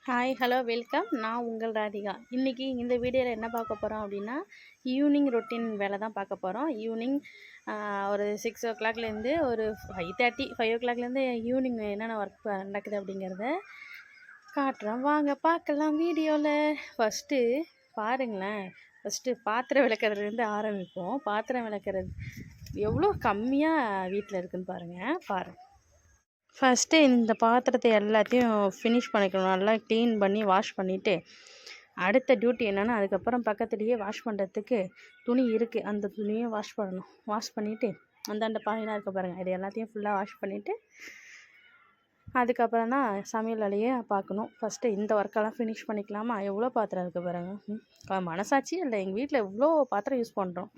Hi hello welcome. நான் உங்கள் ராதிகா. இன்றைக்கி இந்த வீடியோவில் என்ன பார்க்க போகிறோம் அப்படின்னா, ஈவினிங் ரொட்டீன் வேலை தான் பார்க்க போகிறோம். ஈவினிங் ஒரு 6 o'clockலேருந்து ஒரு 5:30 5 o'clockலேருந்து ஈவினிங் என்னென்ன ஒர்க் நடக்குது அப்படிங்கிறத காட்டுறோம். வாங்க பார்க்கலாம் வீடியோவில். ஃபஸ்ட்டு பாருங்களேன். ஃபஸ்ட்டு பாத்திரம் விளக்குறதுலேருந்து ஆரம்பிப்போம். பாத்திரம் விளக்குறது எவ்வளோ கம்மியாக வீட்டில் இருக்குதுன்னு பாருங்கள். ஃபஸ்ட்டு இந்த பாத்திரத்தை எல்லாத்தையும் ஃபினிஷ் பண்ணிக்கணும். நல்லா க்ளீன் பண்ணி வாஷ் பண்ணிவிட்டு, அடுத்த டியூட்டி என்னென்னா, அதுக்கப்புறம் பக்கத்துலேயே வாஷ் பண்ணுறதுக்கு துணி இருக்குது. அந்த துணியும் வாஷ் பண்ணணும். வாஷ் பண்ணிவிட்டு அந்தாண்ட பாயிலாம் இருக்க பாருங்கள், இது எல்லாத்தையும் ஃபுல்லாக வாஷ் பண்ணிவிட்டு அதுக்கப்புறம் தான் சமையல் வேலையை பார்க்கணும். ஃபஸ்ட்டு இந்த ஒர்க்கெல்லாம் ஃபினிஷ் பண்ணிக்கலாமா? எவ்வளோ பாத்திரம் இருக்குது பாருங்கள். மனசாட்சி இல்லை, எங்கள் வீட்டில் எவ்வளோ பாத்திரம் யூஸ் பண்ணுறோம்.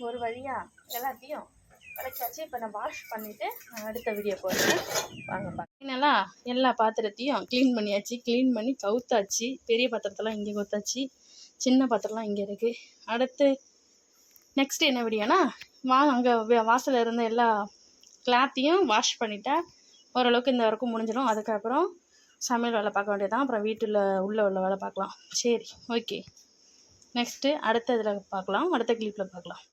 ஒரு வழியாக எல்லாத்தையும் விளக்காச்சு. இப்போ நான் வாஷ் பண்ணிவிட்டு அடுத்த வீடியோ போடுறேன். வாங்க ஃபைனலாக எல்லா பாத்திரத்தையும் க்ளீன் பண்ணியாச்சு. க்ளீன் பண்ணி கவுத்தாச்சு. பெரிய பாத்திரத்தெல்லாம் இங்கே கவுத்தாச்சு, சின்ன பாத்திரம்லாம் இங்கே இருக்குது. அடுத்து நெக்ஸ்ட்டு என்ன வீடியோனா, அங்கே வாசலில் இருந்த எல்லா கிளாத்தையும் வாஷ் பண்ணிட்டேன். ஓரளவுக்கு இந்த வரைக்கும் முடிஞ்சிடும். அதுக்கப்புறம் சமையல் வேலை பார்க்க வேண்டியதான். அப்புறம் வீட்டில் உள்ள வேலை பார்க்கலாம். சரி, ஓகே. நெக்ஸ்ட்டு அடுத்த இதில் பார்க்கலாம், அடுத்த கிளிப்பில் பார்க்கலாம்.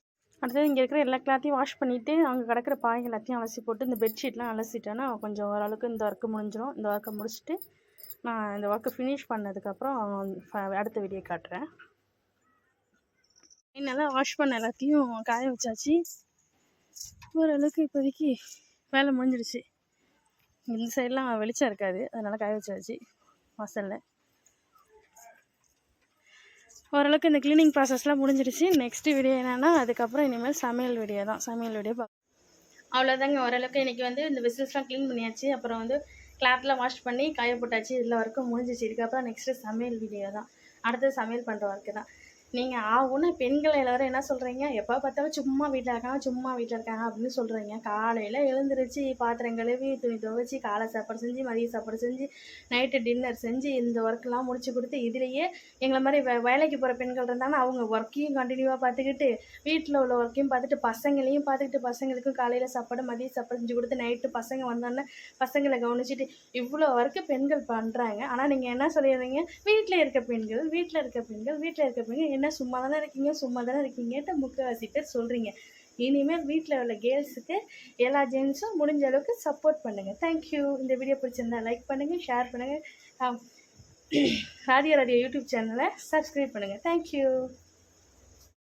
அடுத்தது இங்கே இருக்கிற எல்லா கிளாத்தையும் வாஷ் பண்ணிவிட்டு அங்கே கிடக்கிற பாய் எல்லாத்தையும் அலசி போட்டு இந்த பெட்ஷீட்லாம் அலசிட்டேன்னா கொஞ்சம் ஓரளவுக்கு இந்த ஒர்க்கு முடிஞ்சிடும். இந்த ஒர்க்கை முடிச்சுட்டு நான் இந்த ஒர்க்கை ஃபினிஷ் பண்ணதுக்கப்புறம் அடுத்த வீடியோ காட்டுறேன். நல்லா வாஷ் பண்ண எல்லாத்தையும் காய வச்சாச்சு. ஓரளவுக்கு இப்போதைக்கு வேலை முடிஞ்சிடுச்சு. இந்த சைட்லாம் வெளிச்சம் இருக்காது, அதனால் காய வச்சாச்சு வாசலில். ஓரளவுக்கு இந்த க்ளீனிங் ப்ராசஸ்லாம் முடிஞ்சிடுச்சு. நெக்ஸ்ட்டு வீடியோ என்னென்னா அதுக்கப்புறம் இனிமேல் சமையல் வீடியோ தான். சமையல் வீடியோ அவ்வளோதாங்க. ஓரளவுக்கு இன்றைக்கி வந்து இந்த வெசல்ஸ்லாம் க்ளீன் பண்ணியாச்சு. அப்புறம் வந்து கிளாத்லாம் வாஷ் பண்ணி காய போட்டாச்சு. இதில் ஒர்க்கும் முடிஞ்சிச்சு. இதுக்கப்புறம் நெக்ஸ்ட்டு சமையல் வீடியோ தான். அடுத்தது சமையல் பண்ணுற ஒர்க்கு தான். நீங்கள் ஆகுன்னு பெண்கள் எல்லோரும் என்ன சொல்கிறீங்க, எப்போ பார்த்தாலும் சும்மா வீட்டில் இருக்காங்க அப்படின்னு சொல்கிறீங்க. காலையில் எழுந்திரிச்சு பாத்திரம் கழுவி துணி துவைச்சி காலை சாப்பாடு செஞ்சு மதிய சாப்பாடு செஞ்சு நைட்டு டின்னர் செஞ்சு இந்த ஒர்க்கெலாம் முடிச்சு கொடுத்து இதுலேயே எங்களை மாதிரி வேலைக்கு போகிற பெண்கள் இருந்தாங்கன்னா அவங்க ஒர்க்கையும் கண்டினியூவாக பார்த்துக்கிட்டு வீட்டில் உள்ள ஒர்க்கையும் பார்த்துட்டு பசங்களையும் பார்த்துக்கிட்டு பசங்களுக்கும் காலையில் சாப்பாடு மதிய சாப்பாடு செஞ்சு கொடுத்து நைட்டு பசங்க வந்தோடனே பசங்களை கவனிச்சுட்டு இவ்வளோ ஒர்க்கு பெண்கள் பண்ணுறாங்க. ஆனால் நீங்கள் என்ன சொல்லிடுறீங்க, வீட்டில் இருக்க பெண்கள் என்ன சும்மா தானே இருக்கீங்கன்ட்டு முக்கால்வாசி பேர் சொல்கிறீங்க. இனிமேல் வீட்டில் உள்ள கேர்ள்ஸுக்கு எல்லா ஜென்ஸும் முடிஞ்ச அளவுக்கு சப்போர்ட் பண்ணுங்கள். தேங்க்யூ. இந்த வீடியோ பிடிச்சிருந்தா லைக் பண்ணுங்கள், ஷேர் பண்ணுங்கள், ராதியா யூடியூப் சேனலை சப்ஸ்கிரைப் பண்ணுங்கள். தேங்க்யூ.